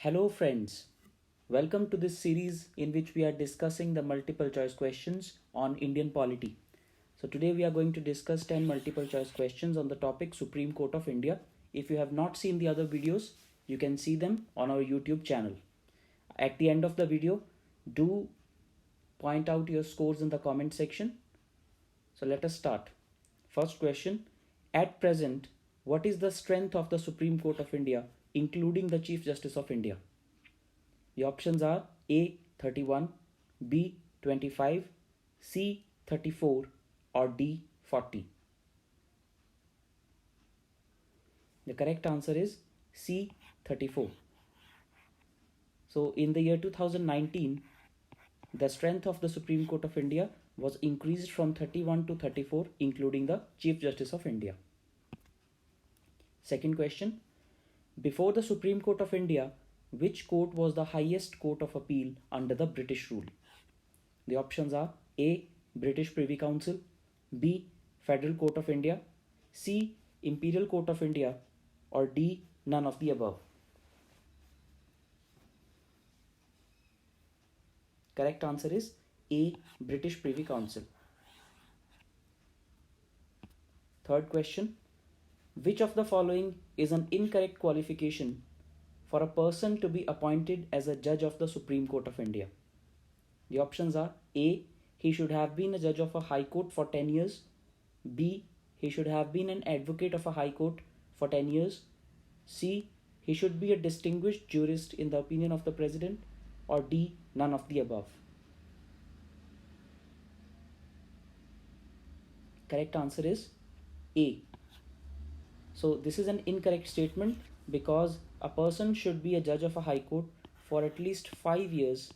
Hello, friends. Welcome to this series in which we are discussing the multiple choice questions on Indian polity. So, today we are going to discuss 10 multiple choice questions on the topic Supreme Court of India. If you have not seen the other videos, you can see them on our YouTube channel. At the end of the video, do point out your scores in the comment section. So, let us start. First question. At present, what is the strength of the Supreme Court of India, including the Chief Justice of India? The options are A 31, B 25, C 34, or D 40. The correct answer is C 34. So, in the year 2019, the strength of the Supreme Court of India was increased from 31 to 34, including the Chief Justice of India. Second question. Before the Supreme Court of India, which court was the highest court of appeal under the British rule? The options are A. British Privy Council, B. Federal Court of India, C. Imperial Court of India, or D. None of the above. Correct answer is A. British Privy Council. Third question. Which of the following is an incorrect qualification for a person to be appointed as a judge of the Supreme Court of India? The options are A. He should have been a judge of a high court for 10 years. B. He should have been an advocate of a high court for 10 years. C. He should be a distinguished jurist in the opinion of the president. Or D. None of the above. Correct answer is A. So this is an incorrect statement because a person should be a judge of a high court for at least 5 years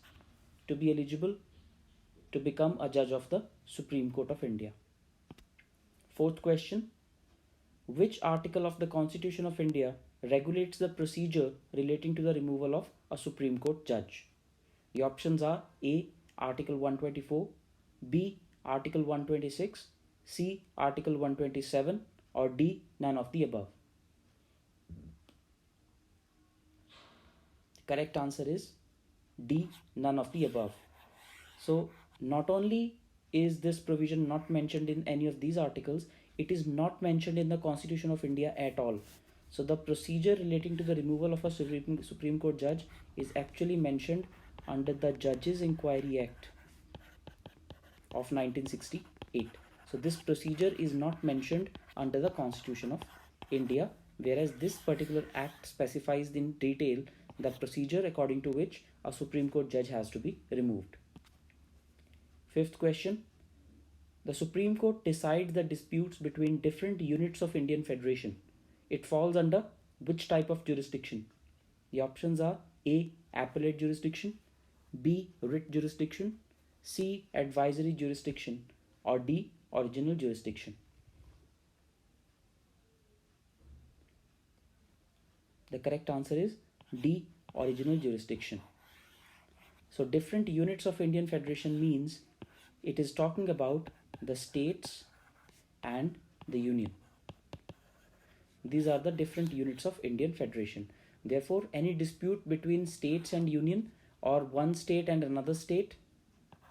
to be eligible to become a judge of the Supreme Court of India. Fourth question. Which article of the Constitution of India regulates the procedure relating to the removal of a Supreme Court judge? The options are A. Article 124, B. Article 126, C. Article 127, or D. None of the above. Correct answer is D. None of the above. So not only is this provision not mentioned in any of these articles, it is not mentioned in the Constitution of India at all. So the procedure relating to the removal of a Supreme Court judge is actually mentioned under the Judges Inquiry Act of 1968. So this procedure is not mentioned under the Constitution of India, whereas this particular act specifies in detail the procedure according to which a Supreme Court judge has to be removed. Fifth question. The Supreme Court decides the disputes between different units of Indian Federation. It falls under which type of jurisdiction? The options are A. Appellate jurisdiction, B. Writ jurisdiction, C. Advisory jurisdiction, or D. Original jurisdiction. The correct answer is D. Original jurisdiction. So different units of Indian Federation means it is talking about the states and the union. These are the different units of Indian Federation. Therefore, any dispute between states and union, or one state and another state,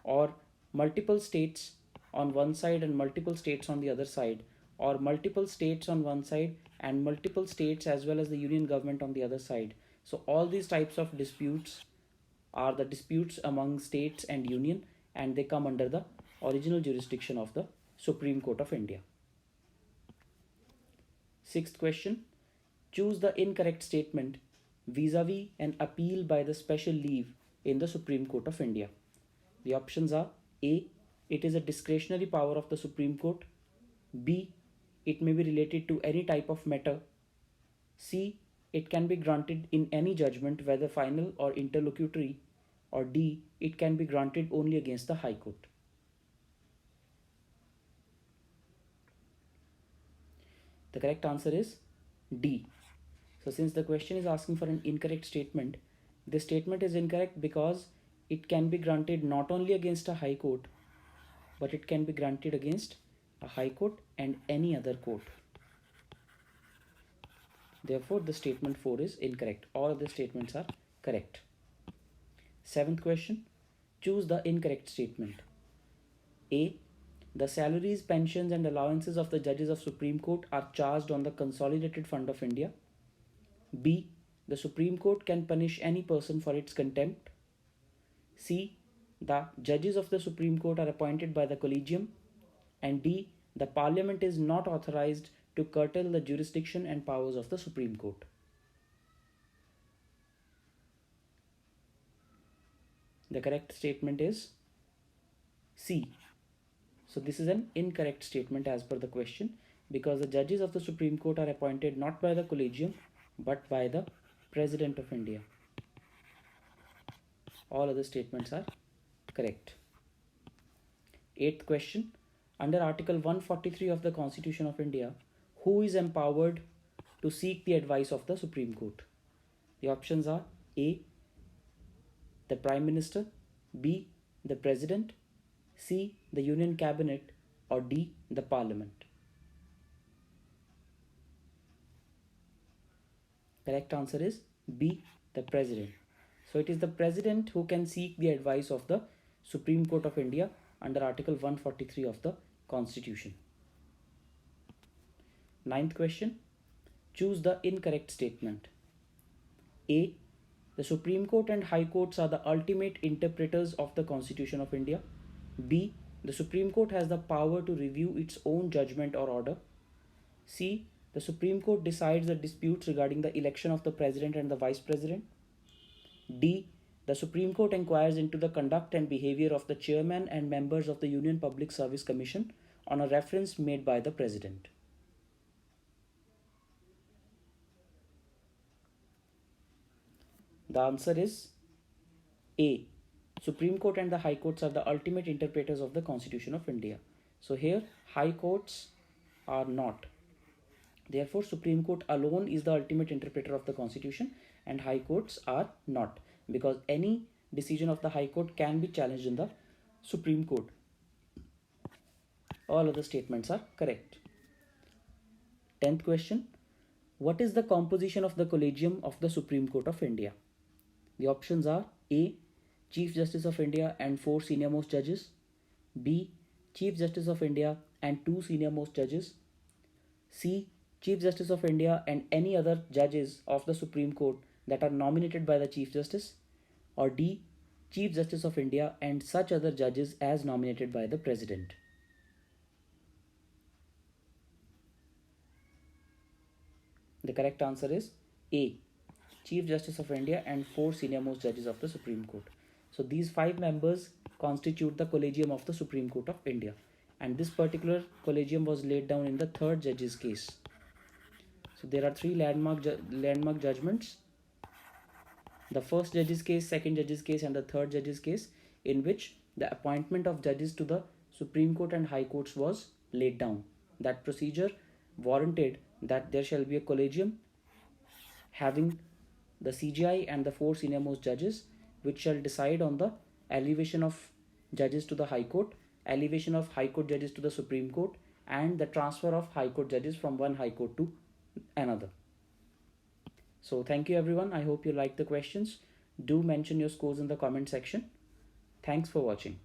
or multiple states on one side and multiple states on the other side, or multiple states on one side and multiple states as well as the union government on the other side. So all these types of disputes are the disputes among states and union, and they come under the original jurisdiction of the Supreme Court of India. Sixth question. Choose the incorrect statement vis-a-vis an appeal by the special leave in the Supreme Court of India. The options are A. It is a discretionary power of the Supreme Court. B. It may be related to any type of matter. C. It can be granted in any judgment, whether final or interlocutory. Or D. It can be granted only against the High Court. The correct answer is D. So since the question is asking for an incorrect statement, this statement is incorrect because it can be granted not only against a high court, but it can be granted against a high court and any other court. Therefore, the statement 4 is incorrect. All of the statements are Correct. Seventh question. Choose the incorrect statement. A. The salaries, pensions, and allowances of the judges of Supreme Court are charged on the Consolidated Fund of India. B. The Supreme Court can punish any person for its contempt. C. The judges of the Supreme Court are appointed by the Collegium. And D. The Parliament is not authorized to curtail the jurisdiction and powers of the Supreme Court. The correct statement is C. So this is an incorrect statement as per the question, because the judges of the Supreme Court are appointed not by the Collegium but by the President of India. All other statements are correct. Eighth question. Under Article 143 of the Constitution of India, who is empowered to seek the advice of the Supreme Court? The options are A. The Prime Minister, B. The President, C. The Union Cabinet, or D. The Parliament. Correct answer is B. The President. So it is the President who can seek the advice of the Supreme Court of India under Article 143 of the Constitution. Ninth question. Choose the incorrect statement. A. The Supreme Court and High Courts are the ultimate interpreters of the Constitution of India. B. The Supreme Court has the power to review its own judgment or order. C. The Supreme Court decides the disputes regarding the election of the President and the Vice President. D. The Supreme Court inquires into the conduct and behavior of the chairman and members of the Union Public Service Commission on a reference made by the President. The answer is A. Supreme Court and the High Courts are the ultimate interpreters of the Constitution of India. So here High Courts are not. Therefore Supreme Court alone is the ultimate interpreter of the Constitution and High Courts are not, because any decision of the High Court can be challenged in the Supreme Court. All other statements are correct. 10th question. What is the composition of the Collegium of the Supreme Court of India? The options are A. Chief Justice of India and 4 senior most judges. B. Chief Justice of India and 2 senior most judges. C. Chief Justice of India and any other judges of the Supreme Court that are nominated by the Chief Justice. Or D. Chief Justice of India and such other judges as nominated by the President. The correct answer is A. Chief Justice of India and 4 senior most judges of the Supreme Court. So these 5 members constitute the Collegium of the Supreme Court of India. And this particular Collegium was laid down in the 3rd judge's case. So there are 3 landmark judgments. The 1st judge's case, 2nd judge's case and the 3rd judge's case, in which the appointment of judges to the Supreme Court and High Courts was laid down. That procedure warranted that there shall be a collegium having the CJI and the 4 senior most judges, which shall decide on the elevation of judges to the High Court, elevation of High Court judges to the Supreme Court, and the transfer of High Court judges from one High Court to another. So thank you everyone. I hope you liked the questions. Do mention your scores in the comment section. Thanks for watching.